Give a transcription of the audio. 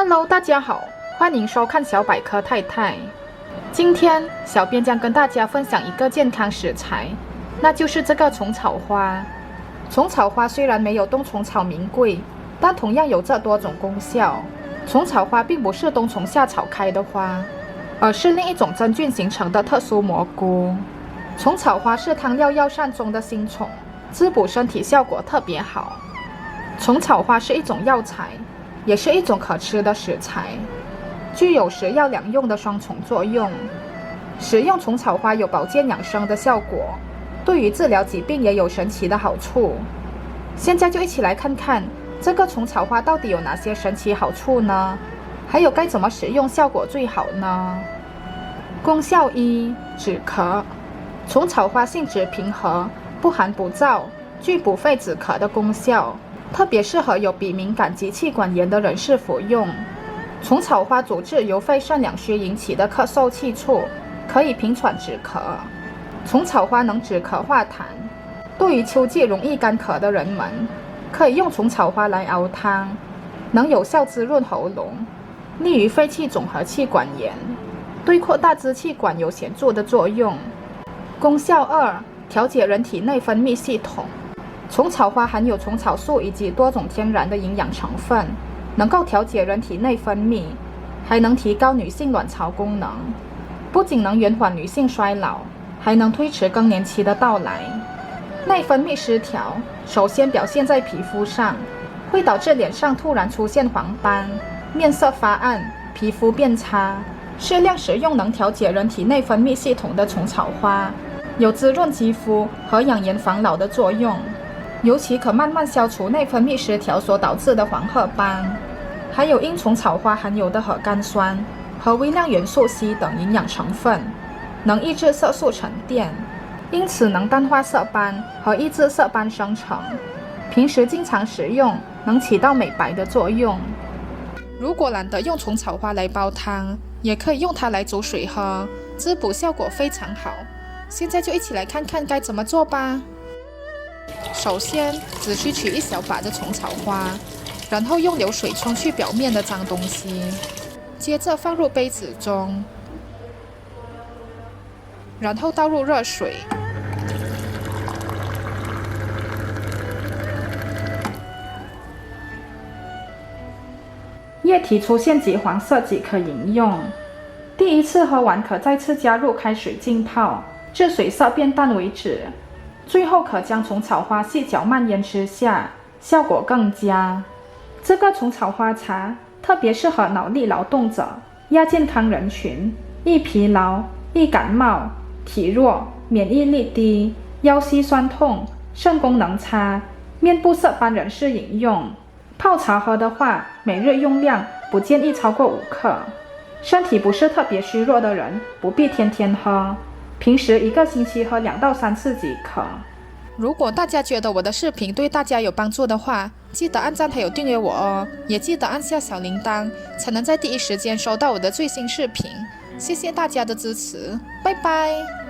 Hello， 大家好，欢迎收看小百科太太。今天小编将跟大家分享一个健康食材，那就是这个虫草花。虫草花虽然没有冬虫草名贵，但同样有着多种功效。虫草花并不是冬虫夏草开的花，而是另一种真菌形成的特殊蘑菇。虫草花是汤药药膳中的新宠，滋补身体效果特别好。虫草花是一种药材，也是一种可吃的食材，具有食药两用的双重作用。食用虫草花有保健养生的效果，对于治疗疾病也有神奇的好处。现在就一起来看看这个虫草花到底有哪些神奇好处呢？还有该怎么使用效果最好呢？功效一：止咳。虫草花性质平和，不寒不燥，具补肺止咳的功效，特别适合有鼻敏感及气管炎的人士服用。虫草花主治由肺肾两虚引起的咳嗽气促，可以平喘止咳。虫草花能止咳化痰，对于秋季容易干咳的人们，可以用虫草花来熬汤，能有效滋润喉咙，利于肺气肿和气管炎，对扩大支气管有显著的作用。功效二：调节人体内分泌系统。虫草花含有虫草素以及多种天然的营养成分，能够调节人体内分泌，还能提高女性卵巢功能，不仅能延缓女性衰老，还能推迟更年期的到来。内分泌失调首先表现在皮肤上，会导致脸上突然出现黄斑，面色发暗，皮肤变差。适量食用能调节人体内分泌系统的虫草花，有滋润肌肤和养颜防老的作用，尤其可慢慢消除内分泌失调所导致的黄褐斑。还有因虫草花含有的核苷酸和微量元素硒等营养成分，能抑制色素沉淀，因此能淡化色斑和抑制色斑生成。平时经常食用，能起到美白的作用。如果懒得用虫草花来煲汤，也可以用它来煮水喝，滋补效果非常好。现在就一起来看看该怎么做吧。首先，只需取一小把的虫草花，然后用流水冲去表面的脏东西，接着放入杯子中，然后倒入热水，液体出现橘黄色即可饮用。第一次喝完可再次加入开水浸泡，至水色变淡为止。最后可将虫草花细嚼慢咽吃下，效果更佳。这个虫草花茶特别适合脑力劳动者、亚健康人群、易疲劳、易感冒、体弱、免疫力低、腰膝酸痛、肾功能差、面部色斑人士饮用。泡茶喝的话，每日用量不建议超过5克。身体不是特别虚弱的人，不必天天喝，平时1个星期喝2到3次即可。如果大家觉得我的视频对大家有帮助的话，记得按赞还有订阅我哦，也记得按下小铃铛，才能在第一时间收到我的最新视频。谢谢大家的支持，拜拜。